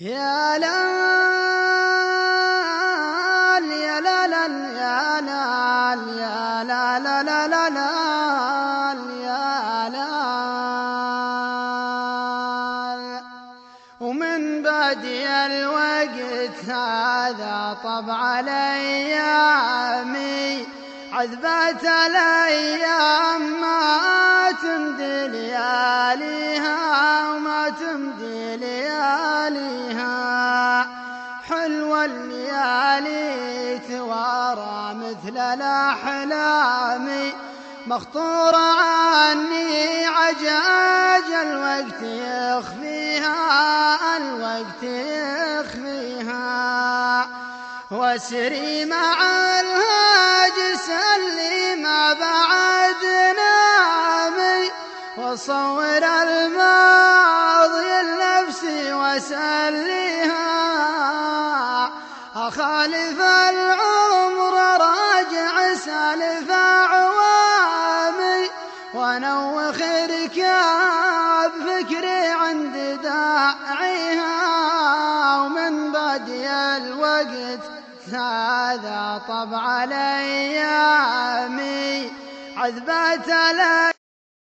يا لال يا لال يا لال يا لا لا لا لا لا يا لال. ومن بدي الوقت هذا طبع الايام عذبت الايام ما تمضي لياليها وما تمضي لياليها. حلوة الليالي توارى مثل الاحلام مخطورة عني عجاج الوقت يخفيها الوقت يخفيها. واسري مع الهاجس اللي ما بعد نامي وصور الماضي لنفسي واسليها. اخالف العمر راجع سالف عوامي ونوخ ركاب فكري عند داعيها. ومن بدي الوقت هذا طبع الايام عذبت